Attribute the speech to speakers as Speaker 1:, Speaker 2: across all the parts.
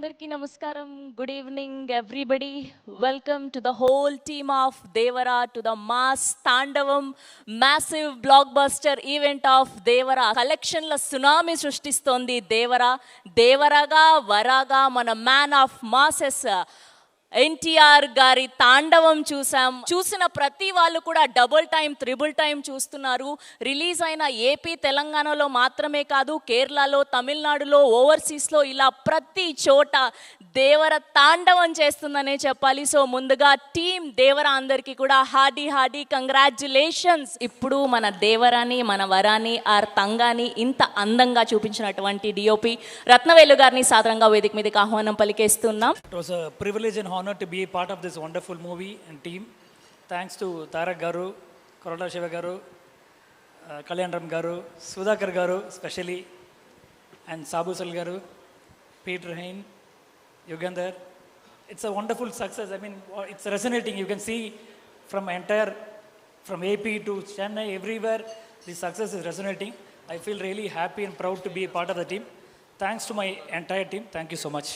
Speaker 1: అందరికీ నమస్కారం. Good evening everybody. Welcome to the whole team of Devara to the mass తాండవం massive blockbuster event of Devara. కలెక్షన్ల tsunami సృష్టిస్తోంది దేవరా. దేవరాగా వరాగా మన మ్యాన్ ఆఫ్ మాసెస్ ఎన్టీఆర్ గారి తాండవం చూసిన ప్రతి వాళ్ళు కూడా డబుల్ టైం త్రిబుల్ టైం చూస్తున్నారు. రిలీజ్ అయిన ఏపీ తెలంగాణలో మాత్రమే కాదు, కేరళలో, తమిళనాడులో, ఓవర్సీస్లో ఇలా ప్రతి చోట దేవర తాండవం చేస్తుందనే చెప్పాలి. సో ముందుగా టీం దేవర అందరికీ కూడా హార్డీ కంగ్రాచ్యులేషన్స్. ఇప్పుడు మన దేవరాని, మన వరాని, ఆర్ తంగాని ఇంత అందంగా చూపించినటువంటి డిఓపి రత్నవేలు గారిని సాధారణంగా వేదిక మీదకి ఆహ్వానం పలికేస్తున్నాం.
Speaker 2: It was a privilege and honor to be a part of this wonderful movie and team. Thanks to Tarak Garu, Korota Shiva Garu, Kalyan Ram Garu, Sudhakar Garu especially, and Sabu Sal Garu, Peter Hain, Yugandhar. It's a wonderful success. I mean, it's resonating. You can see from AP to Chennai, everywhere, the success is resonating. I feel really happy and proud to be a part of the team. Thanks to my entire team. Thank you so much.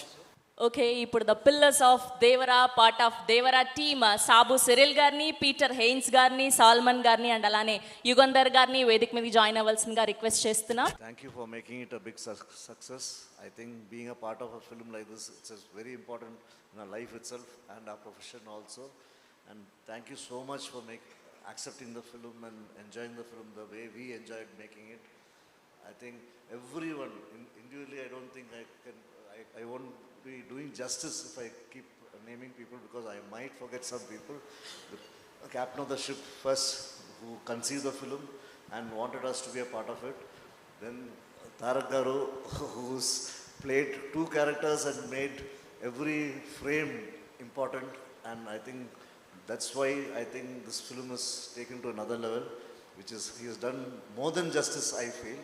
Speaker 1: Okay, ఇప్పుడు the pillars of Devara, part of Devara team Sabu Cyril గారిని, పీటర్ హెయిన్స్ గారిని, సాల్మన్ గారిని and అలానే యుగంధర్ గారిని వేదిక మీద join అవ్వాల్సిందిగా request చేస్తున్నా.
Speaker 3: Thank you for making it a big success. I think being a part of a film like this, it's very important in our life itself and our profession also. And thank you so much for accepting the film and enjoying the film the way we enjoyed making it. I think everyone, individually, I don't think I won't be doing justice if I keep naming people because I might forget some people. The captain of the ship first, who conceived the film and wanted us to be a part of it. Then Tarak Garu, who's played two characters and made every frame important. And I think that's why I think this film is taken to another level, which is he has done more than justice, I feel.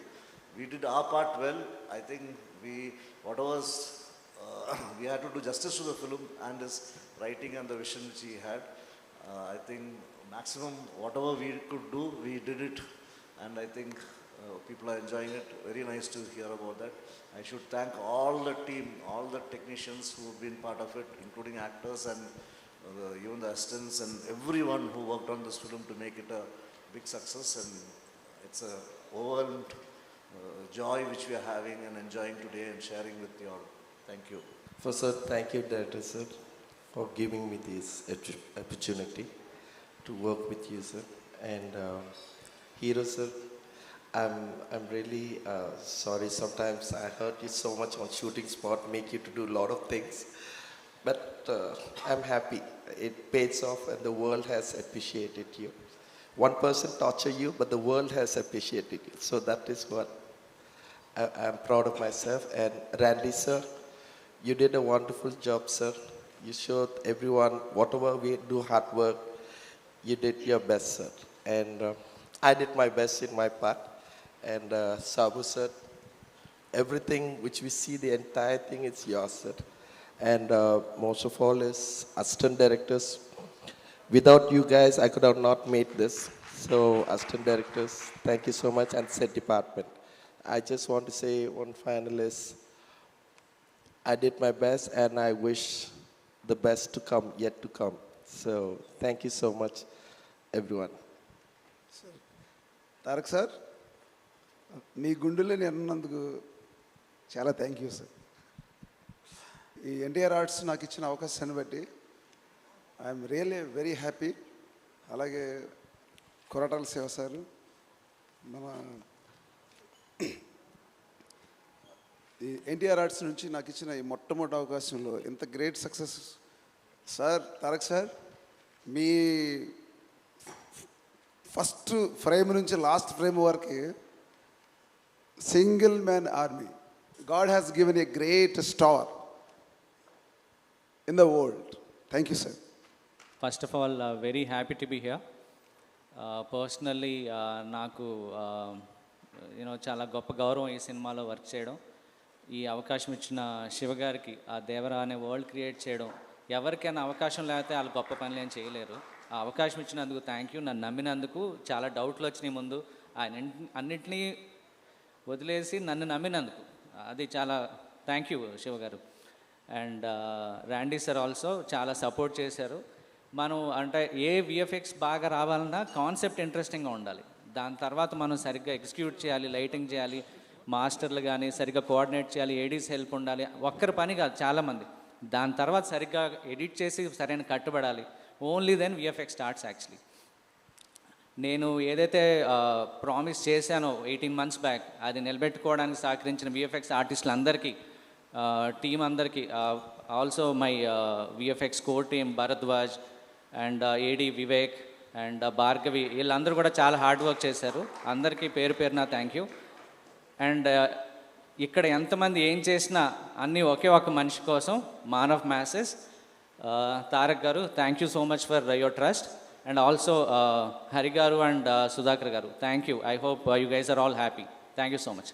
Speaker 3: We did our part well. I think we had to do justice to the film and his writing and the vision which he had. I think maximum whatever we could do, we did it. And I think people are enjoying it. Very nice to hear about that. I should thank all the team, all the technicians who have been part of it, including actors and even the assistants and everyone who worked on this film to make it a big success. And it's a overwhelmed joy which we are having and enjoying today and sharing with you all. Thank you.
Speaker 4: First, sir, thank you, Director sir, for giving me this opportunity to work with you, sir. And Hero sir, I'm really sorry. Sometimes I hurt you so much on shooting spot, make you to do a lot of things. But I'm happy. It pays off, and the world has appreciated you. One person torture you, but the world has appreciated you. So that is what I'm proud of myself. And Randy sir, you did a wonderful job, sir. You showed everyone, whatever we do hard work, you did your best, sir. And I did my best in my part. And Sabu, sir, everything which we see, the entire thing is yours, sir. And most of all is assistant directors. Without you guys, I could have not made this. So assistant directors, thank you so much. And set department. I just want to say one final is, I did my best and I wish the best to come, yet to come. So thank you so much, everyone.
Speaker 5: Tarak sir, మీ గుండెలో నేనున్నందుకు చాలా thank you sir. ఈ NTR arts నాకు ఇచ్చిన అవకాశాన్ని బట్టి I'm really very happy. అలాగే కొరటాల శివ సారు, మన ఈ ఎన్టీఆర్ ఆర్ట్స్ నుంచి నాకు ఇచ్చిన ఈ మొట్టమొదటి అవకాశంలో ఇంత great success sir. Tarak sir, మీ ఫస్ట్ ఫ్రేమ్ నుంచి లాస్ట్ ఫ్రేమ్ వరకు single man army. God has given a great star in the world. Thank you sir.
Speaker 6: First of all, very happy to be here. Personally, నాకు చాలా గొప్ప గౌరవం ఈ సినిమాలో work చేయడం. ఈ అవకాశం ఇచ్చిన శివగారికి, ఆ దేవరా అనే వరల్డ్ క్రియేట్ చేయడం, ఎవరికైనా అవకాశం లేకపోతే వాళ్ళు గొప్ప పనులు ఏం చేయలేరు. ఆ అవకాశం ఇచ్చినందుకు థ్యాంక్ యూ. నన్ను నమ్మినందుకు, చాలా డౌట్లు వచ్చినాయి ముందు, ఆయన అన్నింటినీ వదిలేసి నన్ను నమ్మినందుకు అది చాలా థ్యాంక్ యూ శివగారు. అండ్ ర్యాండీ సార్ ఆల్సో చాలా సపోర్ట్ చేశారు. మనం అంటే ఏ విఎఫ్ఎక్స్ బాగా రావాలన్నా కాన్సెప్ట్ ఇంట్రెస్టింగ్గా ఉండాలి. దాని తర్వాత మనం సరిగ్గా ఎగ్జిక్యూట్ చేయాలి, లైటింగ్ చేయాలి, మాస్టర్లు కానీ సరిగ్గా కోఆర్డినేట్ చేయాలి, ఏడీస్ హెల్ప్ ఉండాలి. ఒక్కరి పని కాదు, చాలామంది. దాని తర్వాత సరిగ్గా ఎడిట్ చేసి సరైన కట్టుబడాలి. Only then VFX starts actually. నేను ఏదైతే ప్రామిస్ చేశానో 18 months బ్యాక్, అది నిలబెట్టుకోవడానికి సహకరించిన విఎఫ్ఎక్స్ ఆర్టిస్టులు అందరికీ, టీం అందరికీ, also my VFX core team Bharadwaj and AD Vivek and Bhargavi, వీళ్ళందరూ కూడా చాలా హార్డ్ వర్క్ చేశారు. అందరికీ పేరు పేరున థ్యాంక్ యూ. అండ్ ఇక్కడ ఎంతమంది ఏం చేసినా అన్నీ ఒకే ఒక మనిషి కోసం, మాన్ ఆఫ్ మ్యాసెస్ తారక్ గారు, thank you so much for your trust. And also Hari గారు అండ్ సుధాకర్ గారు, thank you. I hope you guys are all happy. Thank you so much.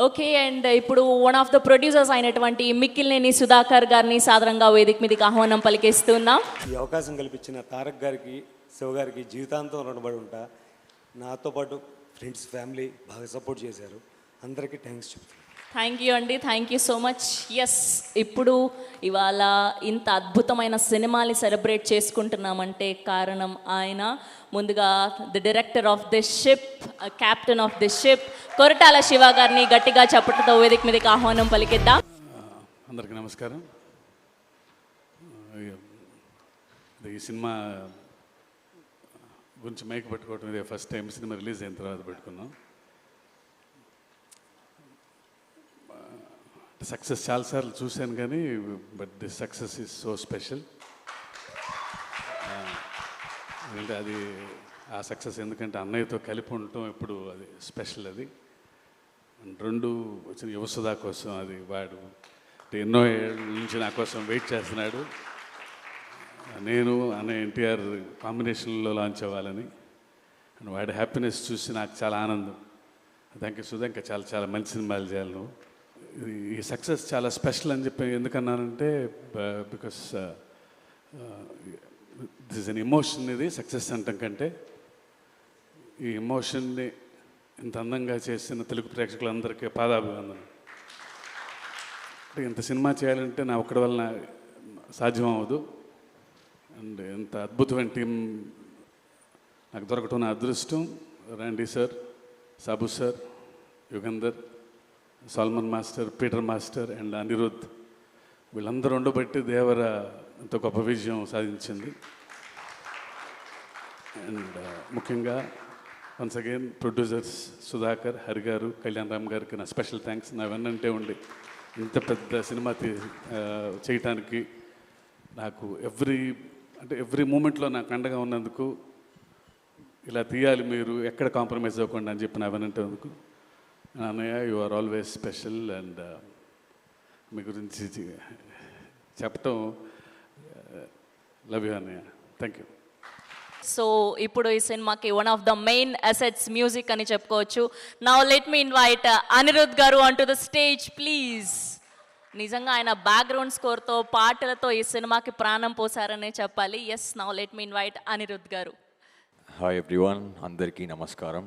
Speaker 1: Okay, and ఇప్పుడు వన్ ఆఫ్ ద ప్రొడ్యూసర్స్ అయినటువంటి మిక్కిలినేని సుధాకర్ గారిని సాదరంగా వేదిక మీదకి ఆహ్వానం పలికేస్తున్నాం.
Speaker 7: ఈ అవకాశం కల్పించిన తారక్ గారికి, శివ గారికి జీవితాంతం రుణపడి ఉంటా. నాతో పాటు ఫ్రెండ్స్, ఫ్యామిలీ బాగా సపోర్ట్ చేశారు. అందరికీ థ్యాంక్స్ చెప్తాను.
Speaker 1: థ్యాంక్ యూ అండి, thank you so much. Yes, ఇప్పుడు ఇవాళ ఇంత అద్భుతమైన సినిమాని సెలబ్రేట్ చేసుకుంటున్నామంటే కారణం ఆయన. ముందుగా the director of this ship, captain of this ship, Koratala Shiva గారిని గట్టిగా చప్పట్లతో వేదిక మీదకి ఆహ్వానం పలికిద్దాం.
Speaker 8: అందరికీ నమస్కారం. ఈ సినిమా గురించి మైక్ పెట్టుకోవటం ఇదే ఫస్ట్ టైం. సినిమా రిలీజ్ అయిన తర్వాత పెట్టుకున్నాం. సక్సెస్ చాలాసార్లు చూశాను కానీ but this success is so special. ఎందుకంటే అది ఆ సక్సెస్ ఎందుకంటే అన్నయ్యతో కలిపి ఉండటం ఇప్పుడు అది స్పెషల్. అది రెండు వచ్చిన యువసుధా కోసం, అది వాడు ఎన్నో ఏళ్ళ నుంచి నా కోసం వెయిట్ చేస్తున్నాడు. నేను అన్నయ్య ఎన్టీఆర్ కాంబినేషన్లో లాంచ్ అవ్వాలని, అండ్ వాడి హ్యాపీనెస్ చూసి నాకు చాలా ఆనందం. థ్యాంక్ యూ సుధా, ఇంకా చాలా చాలా మంచి సినిమాలు చేయాలి నువ్వు. ఈ సక్సెస్ చాలా స్పెషల్ అని చెప్పి ఎందుకన్నానంటే because this is an emotion. ఇది సక్సెస్ అంటాం కంటే ఈ ఎమోషన్ని ఇంత అందంగా చేసిన తెలుగు ప్రేక్షకులందరికీ పాదాభివందనం. అంటే ఇంత సినిమా చేయాలంటే నా ఒక్కడి వలన సాధ్యం అవ్వదు. అండ్ ఇంత అద్భుతమైన టీం నాకు దొరకటం నా అదృష్టం. Randy sir, Sabu sir, Yugandhar, Salman master, Peter master and Anirudh, వీళ్ళందరూ ఉండబట్టి దేవర ఎంతో గొప్ప విజయం సాధించింది. అండ్ ముఖ్యంగా once again producers Sudhakar, Hari garu, Kalyan Ram గారికి నా స్పెషల్ థ్యాంక్స్. నా వెన్నంటే ఉండి ఇంత పెద్ద సినిమా చేయటానికి నాకు ఎవ్రీ మూమెంట్లో నాకు అండగా ఉన్నందుకు, ఇలా తీయాలి మీరు ఎక్కడ కాంప్రమైజ్ అవ్వకుండా అని చెప్పి నా వెన్నంటే అందుకు. అన్నయ్య, you are always special. And మీ గురించి చెప్పటం, లవ్ యూ అన్నయ్య. Thank you.
Speaker 1: సో ఇప్పుడు ఈ సినిమాకి one of the main assets music అని చెప్పుకోవచ్చు. Now let me invite Anirudh garu on to the stage please. నిజంగా ఆయన బ్యాక్గ్రౌండ్ స్కోర్తో, పాటలతో ఈ సినిమాకి ప్రాణం పోసారనే చెప్పాలి. Yes, now let me invite Anirudh garu.
Speaker 9: Hi everyone, అందరికీ నమస్కారం.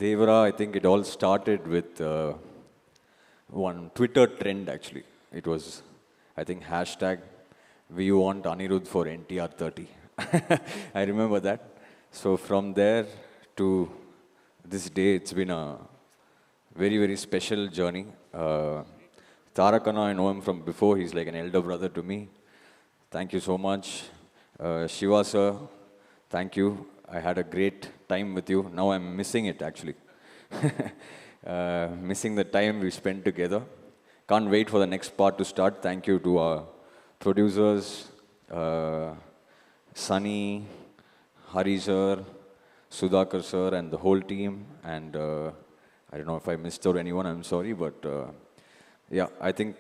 Speaker 9: Devara, I think it all started with one Twitter trend actually. It was, I think, hashtag we want Anirudh for NTR 30. I remember that. So from there to this day, it's been a very, very special journey. Tarak Anna, I know him from before. He's like an elder brother to me. Thank you so much. Shiva sir, thank you. I had a great time with you. Now I'm missing it actually. Missing the time we spent together. Can't wait for the next part to start. Thank you to our producers, Sunny, Hari sir, Sudhakar sir and the whole team. And I don't know if I missed out anyone, I'm sorry. But yeah, I think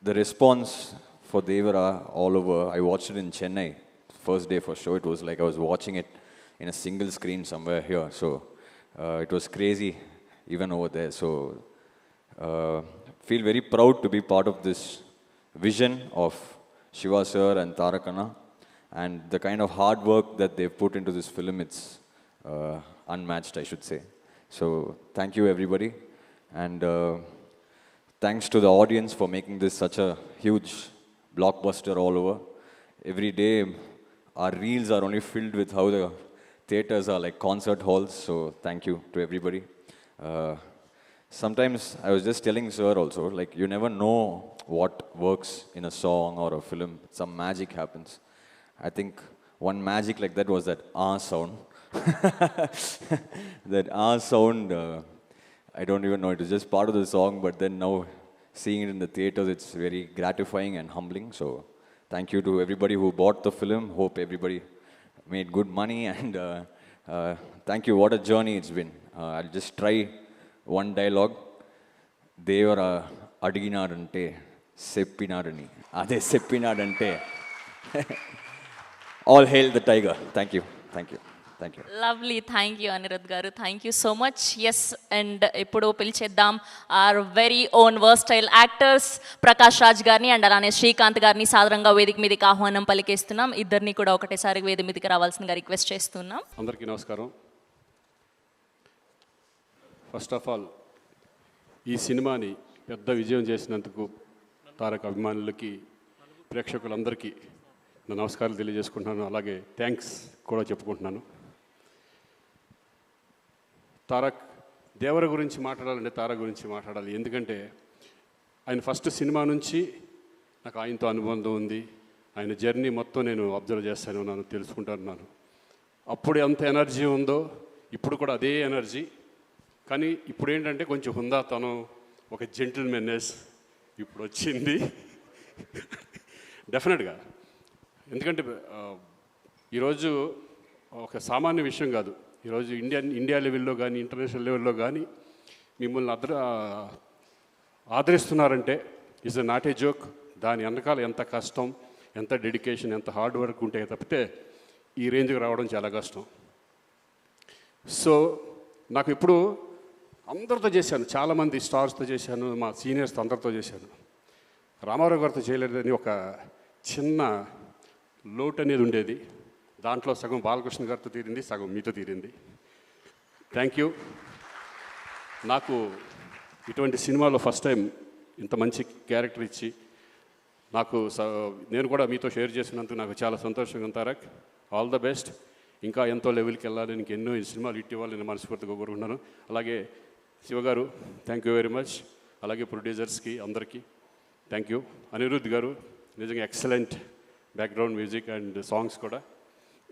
Speaker 9: the response for Devara all over, I watched it in Chennai. First day for show, it was like I was watching it in a single screen somewhere here. So it was crazy even over there. So feel very proud to be part of this vision of Shiva sir and Tarak Anna, and the kind of hard work that they've put into this film, it's unmatched, I should say. So thank you everybody. And thanks to the audience for making this such a huge blockbuster all over. Every day, our reels are only filled with how the theaters are like concert halls. So thank you to everybody. Sometimes I was just telling Sir also, like you never know what works in a song or a film. Some magic happens. I think one magic like that was that sound. That sound, I don't even know, it was just part of the song, but then now seeing it in the theaters, it's very gratifying and humbling. So thank you to everybody who bought the film. Hope everybody made good money, and thank you. What a journey it's been. I'll just try one dialogue. Devara adiginadante seppinadani. Ade seppinadante. All hail the tiger. Thank you. Thank you. Thank you.
Speaker 1: Lovely, thank you Anirudh garu, thank you so much. Yes, and ఇప్పుడు పిలిచేద్దాం our very own versatile actors Prakash Raj గారిని and అలానే శ్రీకాంత్ గారిని సాధారణంగా వేదిక మీదకి ఆహ్వానం పలికేస్తున్నాం. ఇద్దరిని కూడా ఒకటేసారి వేదిక మీదకి రావాల్సిందిగా రిక్వెస్ట్ చేస్తున్నాం.
Speaker 8: అందరికీ నమస్కారం. ఫస్ట్ ఆఫ్ ఆల్ ఈ సినిమాని పెద్ద విజయం చేసినందుకు తారక్ అభిమానులకి, ప్రేక్షకులందరికీ నా నమస్కారాలు తెలియజేసుకుంటున్నాను. అలాగే థ్యాంక్స్ కూడా చెప్పుకుంటున్నాను. తారక్ దేవర గురించి మాట్లాడాలంటే తారక్ గురించి మాట్లాడాలి. ఎందుకంటే ఆయన ఫస్ట్ సినిమా నుంచి నాకు ఆయనతో అనుబంధం ఉంది. ఆయన జర్నీ మొత్తం నేను అబ్జర్వ్ చేస్తాను ఉన్నాను, తెలుసుకుంటున్నాను. అప్పుడు ఎంత ఎనర్జీ ఉందో ఇప్పుడు కూడా అదే ఎనర్జీ. కానీ ఇప్పుడు ఏంటంటే కొంచెం హుందాతనం, ఒక జెంటిల్మెన్నెస్ ఇప్పుడు వచ్చింది డెఫినెట్గా. ఎందుకంటే ఈరోజు ఒక సామాన్య విషయం కాదు. ఈరోజు ఇండియా లెవెల్లో కానీ ఇంటర్నేషనల్ లెవెల్లో కానీ మిమ్మల్ని ఆదరిస్తున్నారంటే ఇస్ నాట్ ఏ జోక్. దాని వెనకాల ఎంత కష్టం, ఎంత డెడికేషన్, ఎంత హార్డ్ వర్క్ ఉంటే తప్పితే ఈ రేంజ్కి రావడం చాలా కష్టం. సో నాకు ఇప్పుడు అందరితో చేశాను, చాలామంది స్టార్స్తో చేశాను, మా సీనియర్స్తో అందరితో చేశాను. రామారావు గారితో చేయలేదని ఒక చిన్న లోటు అనేది ఉండేది. దాంట్లో సగం బాలకృష్ణ గారితో తీరింది, సగం మీతో తీరింది. Thank you. నాకు ఇటువంటి సినిమాలో ఫస్ట్ టైం ఇంత మంచి క్యారెక్టర్ ఇచ్చి నాకు నేను కూడా మీతో షేర్ చేసినందుకు నాకు చాలా సంతోషంగా ఉంది. Tarak, all the best. ఇంకా ఎంతో లెవెల్కి వెళ్ళాలి, నీకు ఎన్నో సినిమాలు ఇట్టి ఇవ్వాలి నేను మనస్ఫూర్తిగా కోరుకుంటున్నాను. అలాగే శివగారు థ్యాంక్ యూ వెరీ మచ్. అలాగే ప్రొడ్యూసర్స్కి అందరికీ థ్యాంక్ యూ. అనిరుద్ధ్ గారు నిజంగా excellent background music and songs కూడా.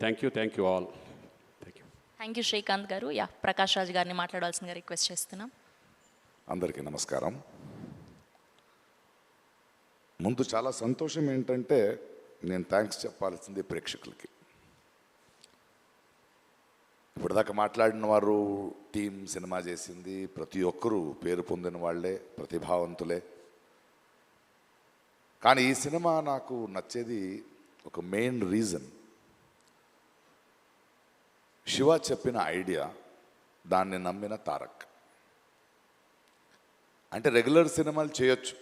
Speaker 8: Thank you all. Thank you.
Speaker 1: Thank you Srikanth garu. Yeah, Prakash Raj గారిని మాట్లాడాల్సిందిగా రిక్వెస్ట్ చేస్తున్నాం.
Speaker 10: అందరికీ నమస్కారం. ముందు చాలా సంతోషం ఏంటంటే నేను థ్యాంక్స్ చెప్పాల్సింది ప్రేక్షకులకి. ఇప్పటిదాకా మాట్లాడిన వారు, టీం సినిమా చేసింది, ప్రతి ఒక్కరూ పేరు పొందిన వాళ్ళే, ప్రతిభావంతులే. కానీ ఈ సినిమా నాకు నచ్చేది ఒక మెయిన్ రీజన్, శివ చెప్పిన ఐడియా, దాన్ని నమ్మిన తారక్. అంటే రెగ్యులర్ సినిమాలు చేయొచ్చు.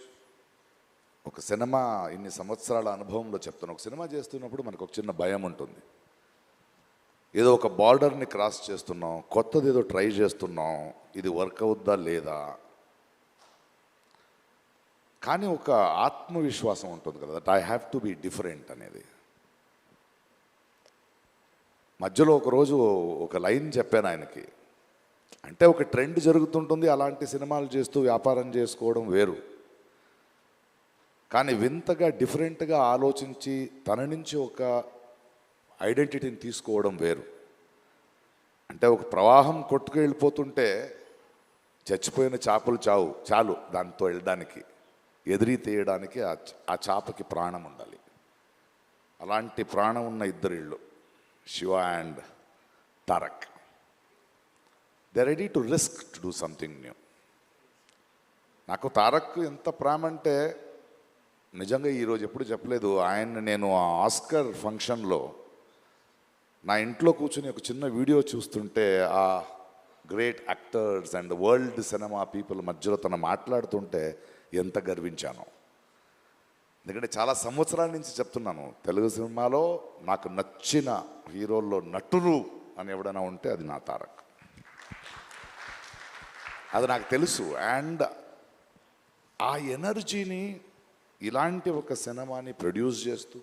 Speaker 10: ఒక సినిమా ఇన్ని సంవత్సరాల అనుభవంలో చెప్తాను, ఒక సినిమా చేస్తున్నప్పుడు మనకు ఒక చిన్న భయం ఉంటుంది. ఏదో ఒక బార్డర్ని క్రాస్ చేస్తున్నాం, కొత్తది ఏదో ట్రై చేస్తున్నాం, ఇది వర్క్ అవుద్దా లేదా. కానీ ఒక ఆత్మవిశ్వాసం ఉంటుంది కదా, that I have to be different అనేది. మధ్యలో ఒకరోజు ఒక లైన్ చెప్పాను ఆయనకి. అంటే ఒక ట్రెండ్ జరుగుతుంటుంది, అలాంటి సినిమాలు చేస్తూ వ్యాపారం చేసుకోవడం వేరు. కానీ వింతగా డిఫరెంట్గా ఆలోచించి తన నుంచి ఒక ఐడెంటిటీని తీసుకోవడం వేరు. అంటే ఒక ప్రవాహం కొట్టుకు వెళ్ళిపోతుంటే చచ్చిపోయిన చేపలు చాలు దాంతో వెళ్ళడానికి, ఎదిరి తీయడానికి ఆ చేపకి ప్రాణం ఉండాలి. అలాంటి ప్రాణం ఉన్న ఇద్దరిళ్ళు, Shiva and Tarak. They ready to risk to do something new. నాకు తారక్ ఎంత ప్రేమ అంటే నిజంగా ఈరోజు ఎప్పుడు చెప్పలేదు. ఆయన నేను ఆ ఆస్కర్ ఫంక్షన్లో నా ఇంట్లో కూర్చొని ఒక చిన్న వీడియో చూస్తుంటే ఆ great actors and world cinema people మధ్యలో తను మాట్లాడుతుంటే ఎంత గర్వించాను. ఎందుకంటే చాలా సంవత్సరాల నుంచి చెప్తున్నాను, తెలుగు సినిమాలో నాకు నచ్చిన హీరోల్లో నటులు అని ఎవడైనా ఉంటే అది నా తారక్. అది నాకు తెలుసు. అండ్ ఆ ఎనర్జీని ఇలాంటి ఒక సినిమాని ప్రొడ్యూస్ చేస్తూ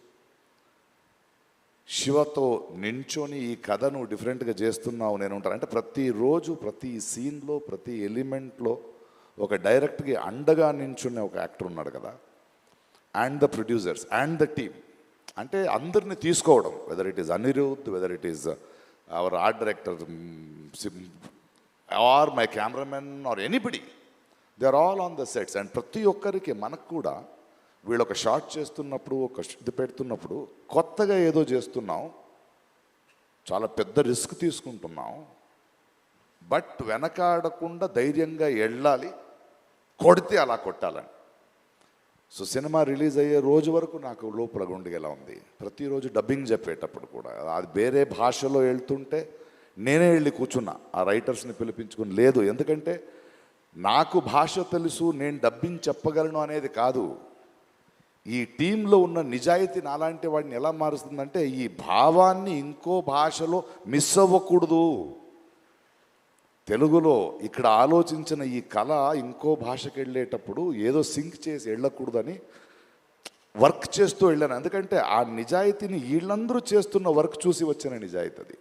Speaker 10: శివతో నించొని ఈ కథను డిఫరెంట్గా చేస్తున్నావు నేను ఉంటాను అంటే ప్రతిరోజు ప్రతి సీన్లో ప్రతి ఎలిమెంట్లో ఒక డైరెక్ట్కి అండగా నించున్న ఒక యాక్టర్ ఉన్నాడు కదా. And the producers and the team అంటే అందరిని తీసుకోవడం, whether it is Anirudh, whether it is our art director or my cameraman or anybody, they are all on the sets. And ప్రతి ఒక్కరికి మనకు కూడా వీళ్ళు ఒక షాట్ చేస్తున్నప్పుడు ఒక ఇది పెడుతున్నప్పుడు కొత్తగా ఏదో చేస్తున్నాం, చాలా పెద్ద రిస్క్ తీసుకుంటున్నాం, బట్ వెనకాడకుండా ధైర్యంగా వెళ్ళాలి, కొడితే అలా కొట్టాలని. సో సినిమా రిలీజ్ అయ్యే రోజు వరకు నాకు లోపల గుండెగా ఉంది. ప్రతిరోజు డబ్బింగ్ చెప్పేటప్పుడు కూడా అది వేరే భాషలో వెళ్తుంటే నేనే వెళ్ళి కూర్చున్నా ఆ రైటర్స్ని పిలిపించుకుని. లేదు, ఎందుకంటే నాకు భాష తెలుసు, నేను డబ్బింగ్ చెప్పగలను అనేది కాదు. ఈ టీంలో ఉన్న నిజాయితీ నాలాంటి వాడిని ఎలా మారుస్తుందంటే ఈ భావాన్ని ఇంకో భాషలో మిస్ అవ్వకూడదు. తెలుగులో ఇక్కడ ఆలోచించిన ఈ కళ ఇంకో భాషకి వెళ్ళేటప్పుడు ఏదో సింక్ చేసి వెళ్ళకూడదని వర్క్ చేస్తూ వెళ్ళాను. ఎందుకంటే ఆ నిజాయితీని వీళ్ళందరూ చేస్తున్న వర్క్ చూసి వచ్చిన నిజాయితీ అది.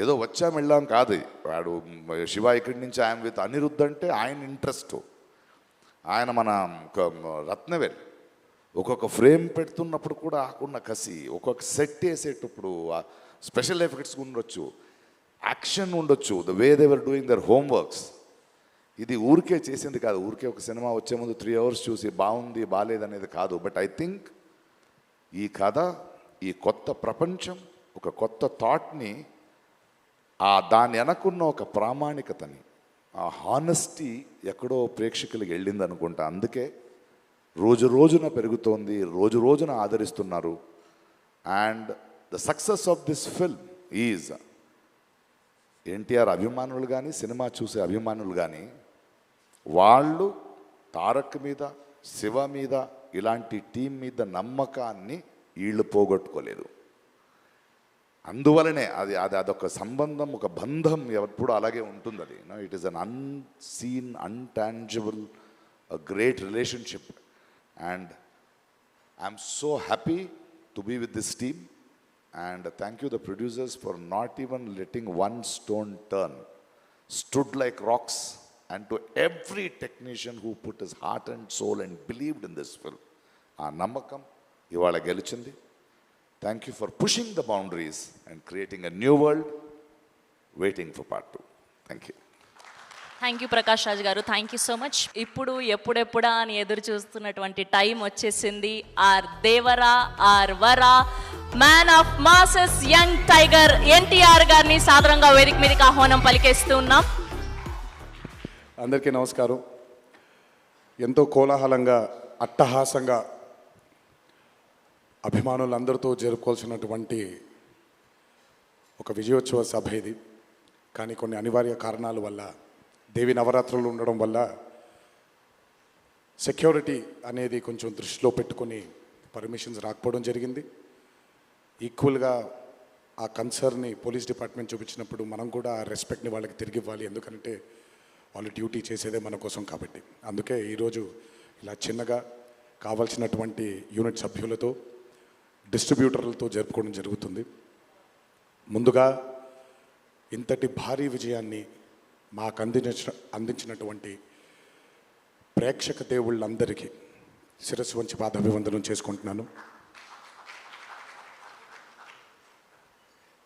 Speaker 10: ఏదో వచ్చాం వెళ్ళాం కాదు. వాడు శివ ఇక్కడి నుంచి ఆయన విత్ అనిరుద్ధ్ అంటే ఆయన ఇంట్రెస్ట్, ఆయన మన రత్నవేల్ ఒక్కొక్క ఫ్రేమ్ పెడుతున్నప్పుడు కూడా ఆకున్న కసి, ఒక్కొక్క సెట్ వేసేటప్పుడు స్పెషల్ ఎఫెక్ట్స్ ఉండొచ్చు, యాక్షన్ ఉండొచ్చు, the way they were doing their homeworks. ఇది ఊరికే చేసింది కాదు. ఊరికే ఒక సినిమా వచ్చే ముందు 3 hours చూసి బాగుంది బాగాలేదనేది కాదు. బట్ ఐ థింక్ ఈ కథ, ఈ కొత్త ప్రపంచం, ఒక కొత్త థాట్ని, దాని వెనకున్న ఒక ప్రామాణికతని, ఆ హానెస్టీ ఎక్కడో ప్రేక్షకులకి వెళ్ళింది అనుకుంటా. అందుకే రోజు రోజున పెరుగుతోంది, రోజు రోజున ఆదరిస్తున్నారు. And the success of this film is NTR అభిమానులు కానీ సినిమా చూసే అభిమానులు కానీ వాళ్ళు తారక్ మీద, శివ మీద, ఇలాంటి టీం మీద నమ్మకాన్ని వీళ్ళు పోగొట్టుకోలేదు. అందువలనే అదొక సంబంధం, ఒక బంధం ఎప్పుడు అలాగే ఉంటుంది. అది it is an unseen, intangible, a great relationship. And I'm so happy to be with this team. And thank you the producers for not even letting one stone turn. Stood like rocks. And to every technician who put his heart and soul and believed in this film. Aa namakam ivala gelichindi. Thank you for pushing the boundaries and creating a new world, waiting for part 2. Thank you.
Speaker 1: Thank you Prakash Raj గారు, thank you so much. ఇప్పుడు ఎప్పుడెప్పుడా అని ఎదురు చూస్తున్నటువంటి time వచ్చేసింది. ఆర్ దేవరా, ఆర్ వరా, man of masses, young tiger NTR గారిని సాదరంగా వేదిక మీదకి ఆహ్వానం పలికేస్తూ ఉన్నాం.
Speaker 11: అందరికీ నమస్కారం. ఎంతో కోలాహలంగా, అట్టహాసంగా అభిమానులందరితో జరుపుకోవాల్సినటువంటి ఒక విజయోత్సవ సభ ఇది. కానీ కొన్ని అనివార్య కారణాల వల్ల, దేవి నవరాత్రులు ఉండడం వల్ల సెక్యూరిటీ అనేది కొంచెం దృష్టిలో పెట్టుకొని పర్మిషన్స్ రాకపోవడం జరిగింది. ఈక్వల్గా ఆ కన్సర్న్ని పోలీస్ డిపార్ట్మెంట్ చూపించినప్పుడు మనం కూడా ఆ రెస్పెక్ట్ని వాళ్ళకి తిరిగి ఇవ్వాలి. ఎందుకంటే వాళ్ళు డ్యూటీ చేసేదే మన కోసం కాబట్టి. అందుకే ఈరోజు ఇలా చిన్నగా కావాల్సినటువంటి యూనిట్ సభ్యులతో, డిస్ట్రిబ్యూటర్లతో జరుపుకోవడం జరుగుతుంది. ముందుగా ఇంతటి భారీ విజయాన్ని మాకు అందించినటువంటి ప్రేక్షక దేవుళ్ళందరికీ శిరస్సు వంచి పాదాభివందనం చేసుకుంటున్నాను.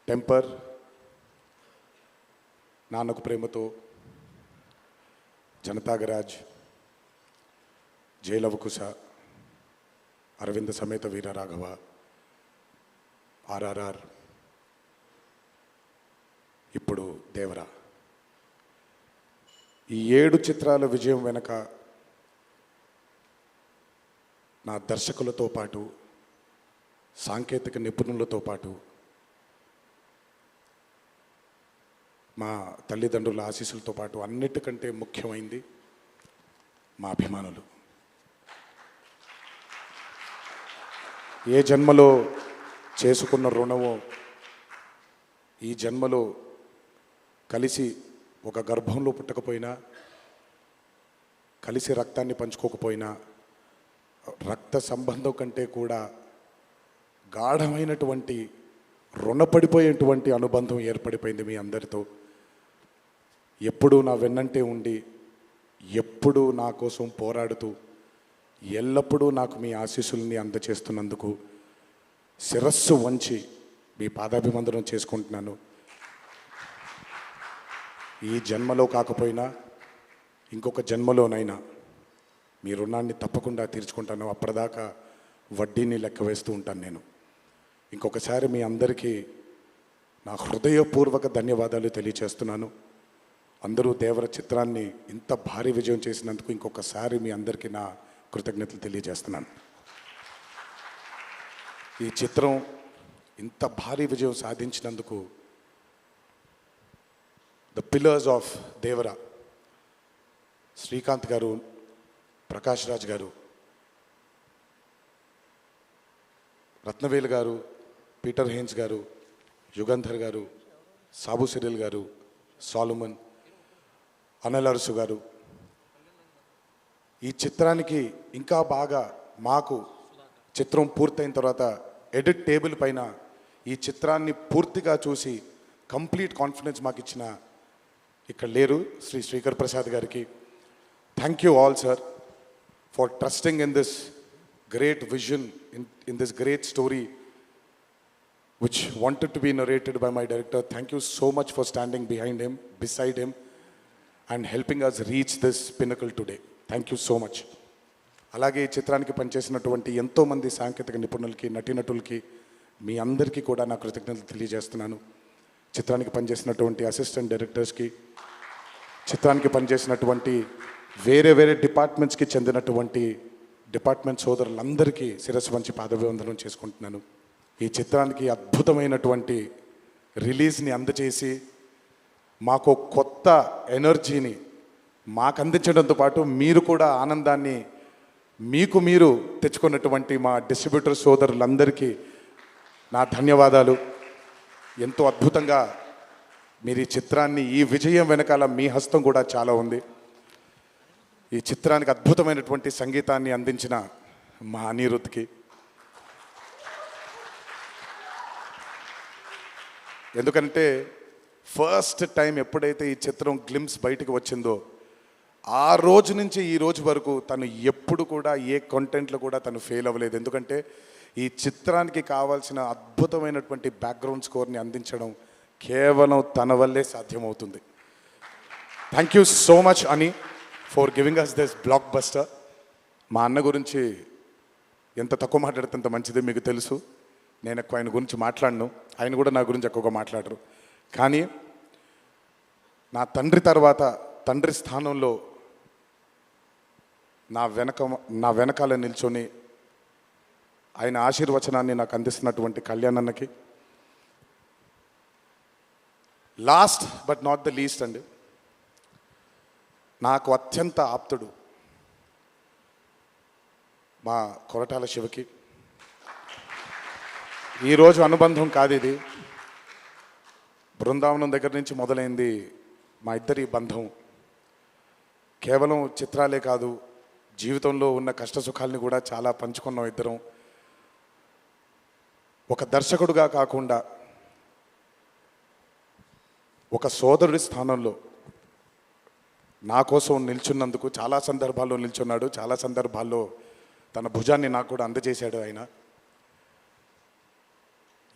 Speaker 11: టెంపర్, నాన్నకు ప్రేమతో, జనతాగరాజ్, జయలవకుశ, అరవింద సమేత వీరరాఘవ, RRR, ఇప్పుడు దేవరా, ఈ 7 చిత్రాల విజయం వెనక నా దర్శకులతో పాటు, సాంకేతిక నిపుణులతో పాటు, మా తల్లిదండ్రుల ఆశీస్సులతో పాటు అన్నిటికంటే ముఖ్యమైంది మా అభిమానులు. ఏ జన్మలో చేసుకున్న రుణమో ఈ జన్మలో కలిసి ఒక గర్భంలో పుట్టకపోయినా కలిసి రక్తాన్ని పంచుకోకపోయినా రక్త సంబంధం కంటే కూడా గాఢమైనటువంటి రుణపడిపోయేటువంటి అనుబంధం ఏర్పడిపోయింది మీ అందరితో. ఎప్పుడూ నా వెన్నంటే ఉండి, ఎప్పుడూ నా కోసం పోరాడుతూ, ఎల్లప్పుడూ నాకు మీ ఆశీస్సుల్ని అందచేస్తున్నందుకు శిరస్సు వంచి మీ పాదాభివందనం చేసుకుంటున్నాను. ఈ జన్మలో కాకపోయినా ఇంకొక జన్మలోనైనా మీ రుణాన్ని తప్పకుండా తీర్చుకుంటాను. అప్పటిదాకా వడ్డీని లెక్క వేస్తూ ఉంటాను నేను. ఇంకొకసారి మీ అందరికీ నా హృదయపూర్వక ధన్యవాదాలు తెలియచేస్తున్నాను. అందరూ దేవర చిత్రాన్ని ఇంత భారీ విజయం చేసినందుకు ఇంకొకసారి మీ అందరికీ నా కృతజ్ఞతలు తెలియజేస్తున్నాను. ఈ చిత్రం ఇంత భారీ విజయం సాధించినందుకు ద పిల్లర్స్ ఆఫ్ దేవర, శ్రీకాంత్ గారు, ప్రకాష్ రాజ్ గారు, రత్నవేలు గారు, పీటర్ హేన్స్ గారు, యుగంధర్ గారు, సాబు సిరిల్ గారు, సాలుమన్, అనిల్ అరసు గారు, ఈ చిత్రానికి ఇంకా బాగా మాకు చిత్రం పూర్తయిన తర్వాత ఎడిట్ టేబుల్ పైన ఈ చిత్రాన్ని పూర్తిగా చూసి కంప్లీట్ కాన్ఫిడెన్స్ మాకు ఇచ్చిన ఇక్కడ లేరు శ్రీ శ్రీకర్ ప్రసాద్ గారికి thank you all sir for trusting in this great vision, in this great story which wanted to be narrated by my director. Thank you so much for standing behind him, beside him, and helping us reach this pinnacle today. Thank you so much. అలాగే ఈ చిత్రానికి పనిచేసినటువంటి ఎంతోమంది సాంకేతిక నిపుణులకి, నటీనటులకి, మీ అందరికీ కూడా నా కృతజ్ఞతలు తెలియజేస్తున్నాను. చిత్రానికి పనిచేసినటువంటి అసిస్టెంట్ డైరెక్టర్స్కి, చిత్రానికి పనిచేసినటువంటి వేరే వేరే డిపార్ట్మెంట్స్కి చెందినటువంటి డిపార్ట్మెంట్ సోదరులందరికీ శిరస్సు వంచి పాదాభివందనం చేసుకుంటున్నాను. ఈ చిత్రానికి అద్భుతమైనటువంటి రిలీజ్ని అందచేసి మాకు కొత్త ఎనర్జీని మాకు అందించడంతో పాటు మీరు కూడా ఆనందాన్ని మీకు మీరు తెచ్చుకున్నటువంటి మా డిస్ట్రిబ్యూటర్ సోదరులందరికీ నా ధన్యవాదాలు. ఎంతో అద్భుతంగా మీరు ఈ చిత్రాన్ని, ఈ విజయం వెనకాల మీ హస్తం కూడా చాలా ఉంది. ఈ చిత్రానికి అద్భుతమైనటువంటి సంగీతాన్ని అందించిన మా అనిరుద్ధ్కి, ఎందుకంటే ఫస్ట్ టైం ఎప్పుడైతే ఈ చిత్రం గ్లిమ్స్ బయటకు వచ్చిందో ఆ రోజు నుంచి ఈ రోజు వరకు తను ఎప్పుడు కూడా ఏ కంటెంట్లో కూడా తను ఫెయిల్ అవ్వలేదు. ఎందుకంటే ఈ చిత్రానికి కావాల్సిన అద్భుతమైనటువంటి బ్యాక్గ్రౌండ్ స్కోర్ని అందించడం కేవలం తన వల్లే సాధ్యమవుతుంది. థ్యాంక్ యూ సో మచ్ అని for giving us this blockbuster. మా అన్న గురించి ఎంత తక్కువ మాట్లాడితే అంత మంచిది, మీకు తెలుసు. నేను ఎక్కువ ఆయన గురించి మాట్లాడను, ఆయన కూడా నా గురించి ఎక్కువగా మాట్లాడరు. కానీ నా తండ్రి తర్వాత, తండ్రి స్థానంలో నా వెనకాల నిల్చొని ఆయన ఆశీర్వచనాన్ని నాకు అందిస్తున్నటువంటి కళ్యాణ్ అన్నకి, last but not the least అండి, నాకు అత్యంత ఆప్తుడు మా కొరటాల శివకి. ఈరోజు అనుబంధం కాదు ఇది, బృందావనం దగ్గర నుంచి మొదలైంది మా ఇద్దరి బంధం. కేవలం చిత్రాలే కాదు, జీవితంలో ఉన్న కష్ట సుఖాలని కూడా చాలా పంచుకున్నాం ఇద్దరం. ఒక దర్శకుడుగా కాకుండా ఒక సోదరుడి స్థానంలో నా కోసం నిల్చున్నందుకు చాలా సందర్భాల్లో నిల్చున్నాడు, చాలా సందర్భాల్లో తన భుజాన్ని నాకు కూడా అందజేశాడు ఆయన.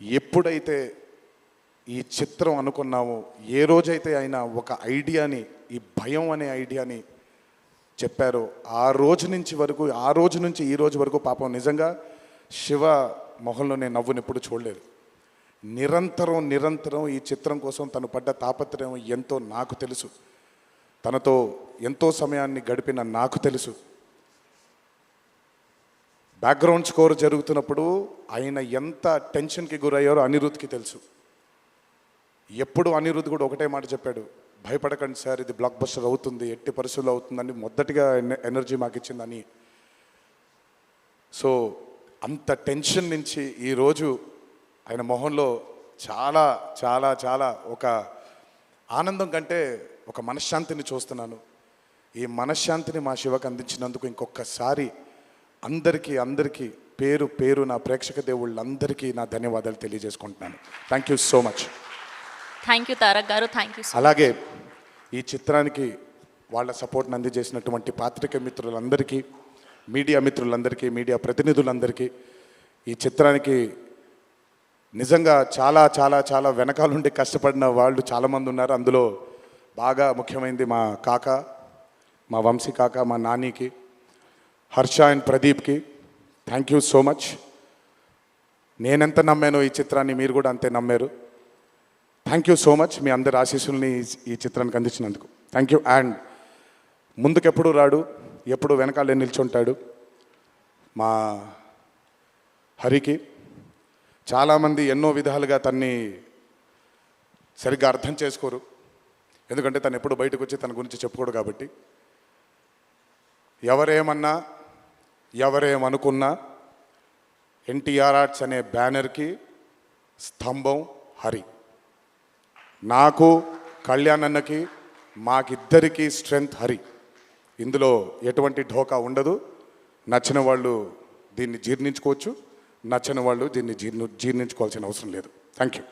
Speaker 11: ఎప్పుడైతే ఈ చిత్రం అనుకున్నామో, ఏ రోజైతే ఆయన ఒక ఐడియాని, ఈ భయం అనే ఐడియాని చెప్పారో, ఆ రోజు నుంచి ఈ రోజు వరకు పాపం నిజంగా శివ మొహంలో నేను నవ్వుని ఎప్పుడు చూడలేదు. నిరంతరం ఈ చిత్రం కోసం తను పడ్డ తాపత్రయం ఎంతో నాకు తెలుసు. తనతో ఎంతో సమయాన్ని గడిపిన నాకు తెలుసు. బ్యాక్గ్రౌండ్ స్కోర్ జరుగుతున్నప్పుడు ఆయన ఎంత టెన్షన్కి గురయ్యారో అనిరుద్ధ్కి తెలుసు. ఎప్పుడు అనిరుద్ధ్ కూడా ఒకటే మాట చెప్పాడు, భయపడకండి సార్, ఇది బ్లాక్ బస్టర్ అవుతుంది, ఎట్టి పరిస్థితుల్లో అవుతుందని మొదటిగా ఎనర్జీ మాకు ఇచ్చిందని. సో అంత టెన్షన్ నుంచి ఈరోజు ఆయన మొహంలో చాలా చాలా చాలా ఒక ఆనందం కంటే ఒక మనశ్శాంతిని చూస్తున్నాను. ఈ మనశ్శాంతిని మా శివకు అందించినందుకు ఇంకొకసారి అందరికీ పేరు పేరు నా ప్రేక్షక దేవుళ్ళందరికీ నా ధన్యవాదాలు తెలియజేసుకుంటున్నాను. Thank you so much.
Speaker 1: Thank you Tarak గారు, థ్యాంక్ యూ.
Speaker 11: అలాగే ఈ చిత్రానికి వాళ్ళ సపోర్ట్ని అందజేసినటువంటి పాత్రిక మిత్రులందరికీ, మీడియా మిత్రులందరికీ, మీడియా ప్రతినిధులందరికీ, ఈ చిత్రానికి నిజంగా చాలా చాలా చాలా వెనకాలండి కష్టపడిన వాళ్ళు చాలామంది ఉన్నారు. అందులో బాగా ముఖ్యమైనది మా కాక, మా వంశీ కాక, మా నానికి, హర్ష అండ్ ప్రదీప్కి థ్యాంక్ యూ సో మచ్. నేనెంత నమ్మానో ఈ చిత్రాన్ని మీరు కూడా అంతే నమ్మారు. Thank you so much. మీ అందరి ఆశీస్సుల్ని ఈ చిత్రానికి అందించినందుకు థ్యాంక్ యూ. అండ్ ముందుకెప్పుడు రాడు, ఎప్పుడు వెనకాలే నిల్చుంటాడు మా హరికి. చాలామంది ఎన్నో విధాలుగా తన్ని సరిగ్గా అర్థం చేసుకోరు, ఎందుకంటే తను ఎప్పుడు బయటకు వచ్చి తన గురించి చెప్పుకోడు కాబట్టి. ఎవరేమన్నా ఎవరేమనుకున్నా ఎన్టీఆర్ ఆర్ట్స్ అనే బ్యానర్కి స్తంభం హరి. నాకు, కళ్యాణ్ అన్నకి, మాకిద్దరికీ స్ట్రెంగ్త్ హరి. ఇందులో ఎటువంటి ఢోకా ఉండదు. నచ్చిన వాళ్ళు దీన్ని జీర్ణించుకోవచ్చు, నచ్చని వాళ్ళు దీన్ని జీర్ణించుకోవాల్సిన అవసరం లేదు. Thank you.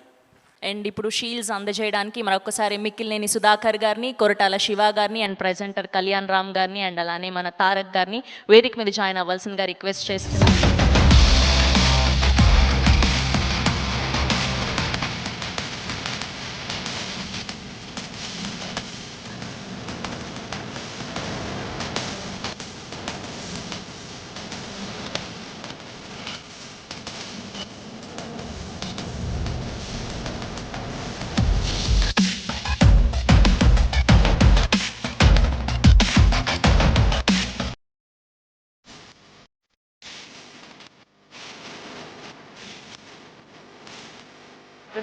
Speaker 1: అండ్ ఇప్పుడు షీల్డ్స్ అందజేయడానికి మరొకసారి మిక్కిలినేని సుధాకర్ గారిని, కొరటాల శివ గారిని అండ్ ప్రెజెంటర్ కళ్యాణ్ రామ్ గారిని అండ్ అలానే మన తారక్ గారిని వేదిక మీద జాయిన్ అవ్వాల్సిందిగా రిక్వెస్ట్ చేస్తున్నాను.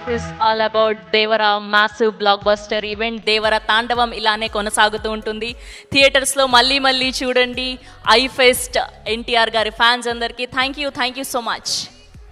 Speaker 1: This is all about Devara massive blockbuster event. Devara తాండవం ఇలానే కొనసాగుతూ ఉంటుంది. థియేటర్స్లో మళ్ళీ చూడండి. ఐ ఫెస్ట్ ఎన్టీఆర్ గారి ఫ్యాన్స్ అందరికీ థ్యాంక్ యూ సో మచ్.